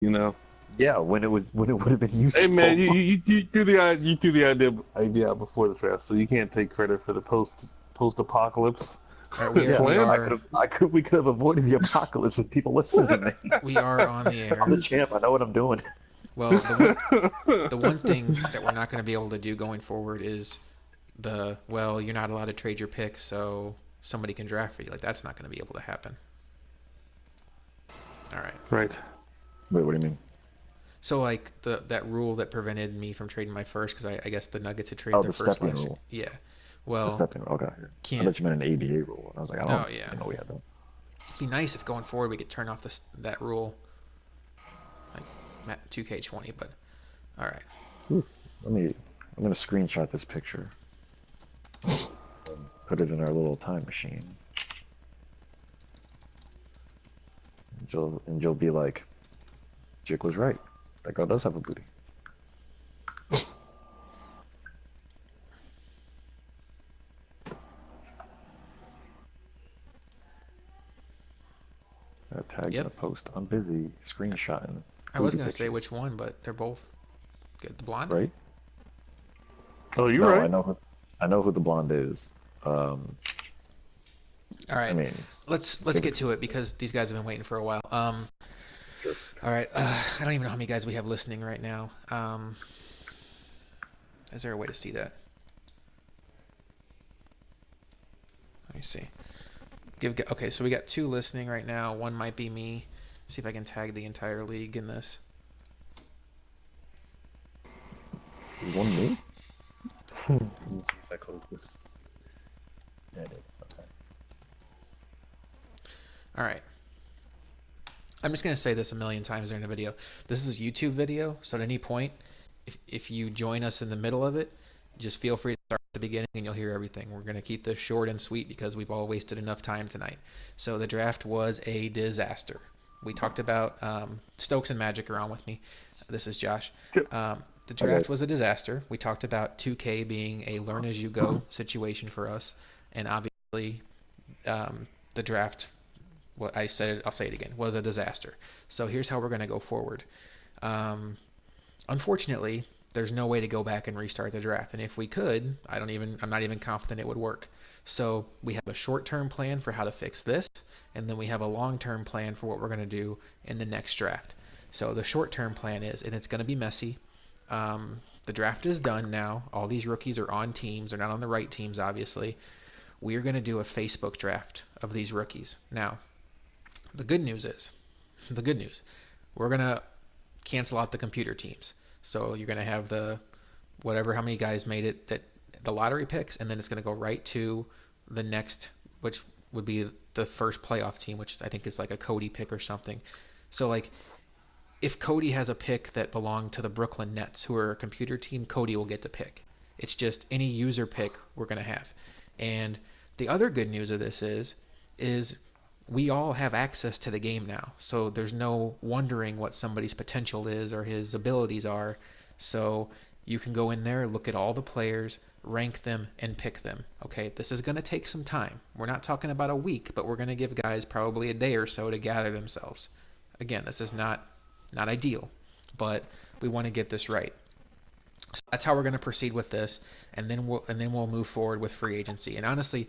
You know. Yeah, when it would have been Hey man, useful. you threw the idea out before the draft, so you can't take credit for the post apocalypse All right, we are Yeah, we plan. are we could have avoided the apocalypse if people listened to me. we are on the I'm air. the champ. I know what I'm doing. Well, the one thing that we're not going to be able to do going forward is you're not allowed to trade your pick, so somebody can draft for you. Like that's not going to be able to happen. All right. Right. Wait, what do you mean? So like that rule that prevented me from trading my first because I guess the Nuggets had traded Oh, their the first step-in last year. rule. Yeah. The Well, step-in. Okay. I can't. thought you meant an ABA rule. I was like, I Oh don't yeah. know we had that. It'd be nice if going forward we could turn off that rule like 2K20, but all right. Oof. I'm gonna screenshot this picture and put it in our little time machine. And you'll be like, Jake was right. That girl does have a booty. I tagged in Yep. a post. I'm busy screenshotting I was booty gonna say pictures. which one, but they're both good. The blonde. Right? Oh, you're No, right. I know who the blonde is. All I right. mean, Let's give get it to to it because these guys have been waiting for a while. sure. All right. I don't even know how many guys we have listening right now. Is there a way to see that? Let me see. Okay, so we got two listening right now. One might be me. See if I can tag the entire league in this. There's one me? Let me see if I close this. Edit. Okay. All right. I'm just gonna say this a million times during the video. This is a YouTube video, so at any point, if you join us in the middle of it, just feel free to start at the beginning and you'll hear everything. We're gonna keep this short and sweet because we've all wasted enough time tonight. So the draft was a disaster. We talked about Stokes and Magic are on with me. This is Josh. The Hi draft guys. was a disaster. We talked about 2K being a learn as you go situation for us, and obviously the draft what I said, I'll say it again, was a disaster. So here's how we're going to go forward. Um, Unfortunately, there's no way to go back and restart the draft. And if we could, I'm not even confident it would work. So we have a short-term plan for how to fix this, and then we have a long-term plan for what we're going to do in the next draft. So the short-term plan is, and it's going to be messy. The draft is done now. All these rookies are on teams. They're not on the right teams, obviously. We are going to do a Facebook draft of these rookies. Now, the good news is, the good news, we're gonna cancel out the computer teams. So you're gonna have the whatever how many guys made it that the lottery picks, and then it's gonna go right to the next, which would be the first playoff team, which I think is like a Cody pick or something. So like if Cody has a pick that belonged to the Brooklyn Nets, who are a computer team, Cody will get to pick. It's just any user pick we're gonna have. And the other good news of this is we all have access to the game now. So there's no wondering what somebody's potential is or his abilities are. So you can go in there, look at all the players, rank them, and pick them. Okay, this is going to take some time. We're not talking about a week, but we're going to give guys probably a day or so to gather themselves. Again, this is not ideal, but we want to get this right. So that's how we're going to proceed with this, and then we'll move forward with free agency. And honestly,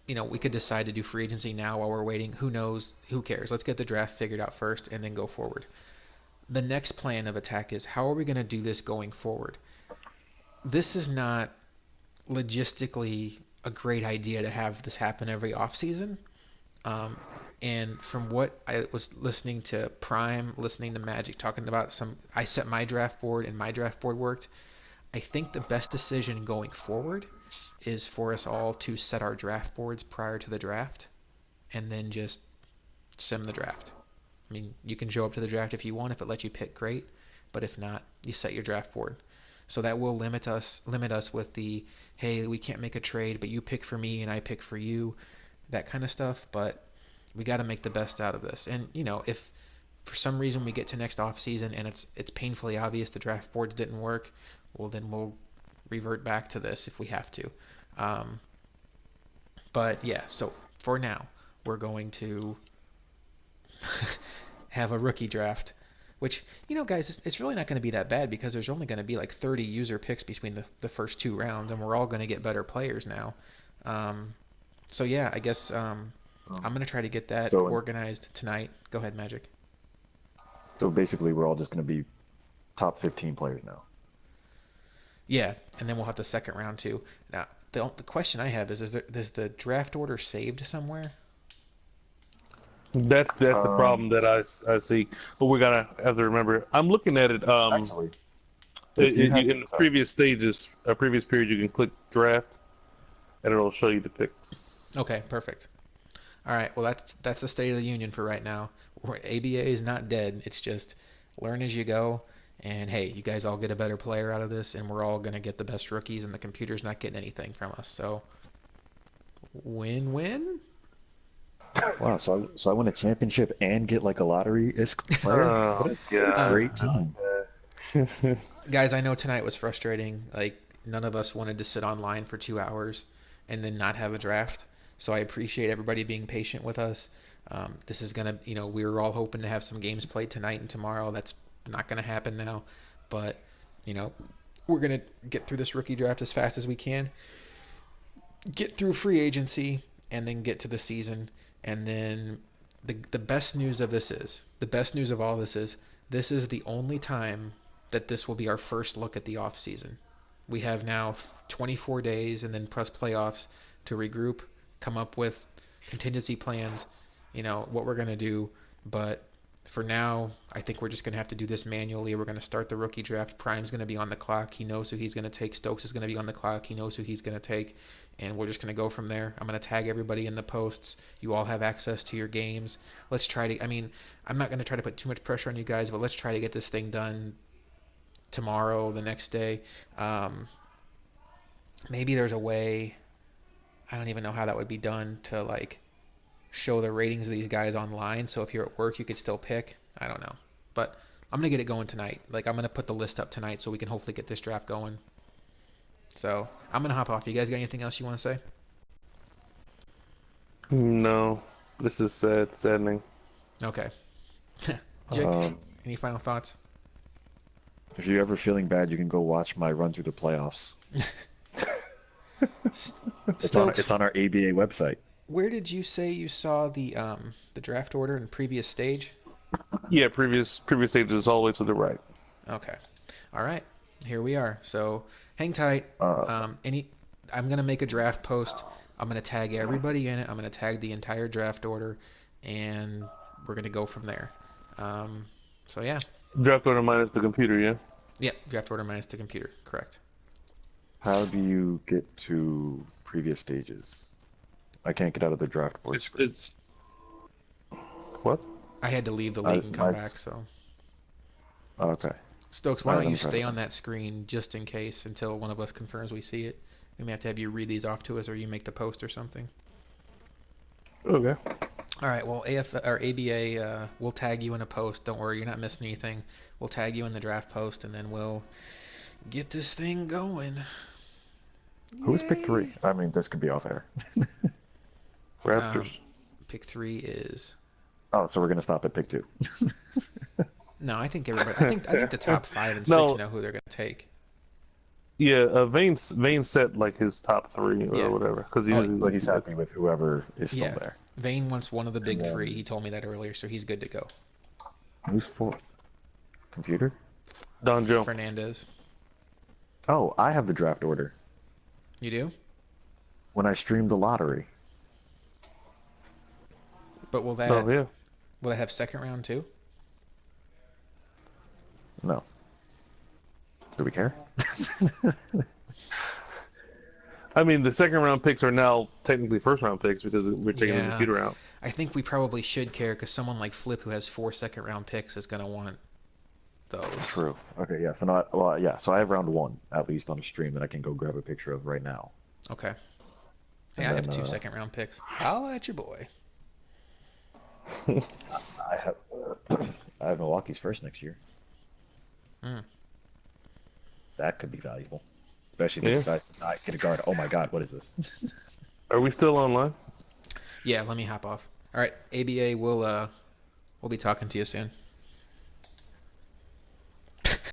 we could decide to do free agency now while we're waiting. Who knows? Who cares? Let's get the draft figured out first and then go forward. The next plan of attack is how are we going to do this going forward? This is not logistically a great idea to have this happen every offseason. Um, and from what I was listening to Prime, listening to Magic talking about I set my draft board and my draft board worked. I think the best decision going forward is for us all to set our draft boards prior to the draft and then just sim the draft. I mean, you can show up to the draft if you want. If it lets you pick, great. But if not, you set your draft board. So that will limit us with the hey, we can't make a trade, but you pick for me and I pick for you, that kind of stuff. But we got to make the best out of this. And if for some reason we get to next off season and it's painfully obvious the draft boards didn't work, well then we'll revert back to this if we have to. Um, but yeah, so for now we're going to have a rookie draft. Which, guys, it's really not going to be that bad because there's only going to be like 30 user picks between the first 2 rounds, and we're all going to get better players now. Um, so yeah, I guess I'm Um, going to try to get that so organized tonight. Go ahead, Magic. so basically, we're all just going to be top 15 players now. Yeah, and then we'll have the second round too. Now, the question I have is the draft order saved somewhere? That's the problem Um, that I see. But we gotta have to remember. I'm looking at it. Actually, if you had, In the sorry, previous stages, previous period, you can click draft, and it'll show you the picks. Okay, perfect. All right, well that's the state of the union for right now. ABA is not dead. It's just learn as you go. And hey, you guys all get a better player out of this, and we're all gonna get the best rookies, and the computer's not getting anything from us. So win-win. wow, so I win a championship and get like a lottery-esque player? What Oh a Uh, God. great team. Guys, I know tonight was frustrating. Like none of us wanted to sit online for 2 hours and then not have a draft. So I appreciate everybody being patient with us. This is gonna, we were all hoping to have some games played tonight and tomorrow. That's not gonna happen now, but you know, we're gonna get through this rookie draft as fast as we can. Get through free agency and then get to the season. And then the best news of this is the best news of all this is the only time that this will be our first look at the off season. We have now 24 days and then plus playoffs to regroup, come up with contingency plans, what we're gonna do. But for now, I think we're just gonna have to do this manually. We're gonna start the rookie draft. Prime's gonna be on the clock. He knows who he's gonna take. Stokes is gonna be on the clock. He knows who he's gonna take, and we're just gonna go from there. I'm gonna tag everybody in the posts. You all have access to your games. Let's try to. I mean, I'm not gonna try to put too much pressure on you guys, but let's try to get this thing done tomorrow, the next day. Um, Maybe there's a way. I don't even know how that would be done to like show the ratings of these guys online. So if you're at work, you could still pick. I don't know, but I'm gonna get it going tonight. Like I'm gonna put the list up tonight so we can hopefully get this draft going. So I'm gonna hop off. You guys got anything else you want to say? No, this is sad, saddening. Okay. Jake, Um, any final thoughts? if you're ever feeling bad, you can go watch my run through the playoffs. Stokes, It's on our ABA website. where did you say you saw the draft order in previous stage? Yeah, previous stages all the way to the right. Okay. All right. Here we are. So hang tight. Uh, Any I'm gonna make a draft post. I'm gonna tag everybody in it. I'm gonna tag the entire draft order, and we're gonna go from there. So yeah. Draft order minus the computer, yeah. Yep. Draft order minus the computer. Correct. how do you get to previous stages? I can't get out of the draft board screen. It's what? I had to leave the league and come back. Mine's So okay. Stokes, why All right, don't let you me try stay that. on that screen just in case until one of us confirms we see it? We may have to have you read these off to us, or you make the post or something. Okay. All right. Well, ABA, we'll tag you in a post. Don't worry, you're not missing anything. We'll tag you in the draft post, and then we'll get this thing going. Who was pick Yay! three? I mean, this could be off air. Raptors. Um, Pick three is Oh, so we're gonna stop at pick two. no. I think everybody. I think the top five and six No, know who they're gonna take. yeah. Vane set like his top three or Yeah. whatever because Oh, So he's happy with whoever is still yeah. there. Vane wants one of the And big three. then He told me that earlier, so he's good to go. who's fourth? Computer? Don Joe. Fernandez. Oh, I have the draft order. You do? When I streamed the lottery. But will Oh yeah. that have second round too? No. Do we care? I mean, the second round picks are now technically first round picks because we're taking the Yeah. computer out. I think we probably should care because someone like Flip, who has 4 second round picks, is gonna want those. True. Okay, yeah. So not well, yeah. So I have round one at least on a stream that I can go grab a picture of right now. Okay. Hey, And I have then, 2 second round picks. I'll at your boy. I have I have Milwaukee's first next year. Hmm. That could be valuable, especially if he Yeah. decides to not get a guard. Oh my God, what is this? Are we still online? Yeah, let me hop off. All right, ABA, we'll be talking to you soon.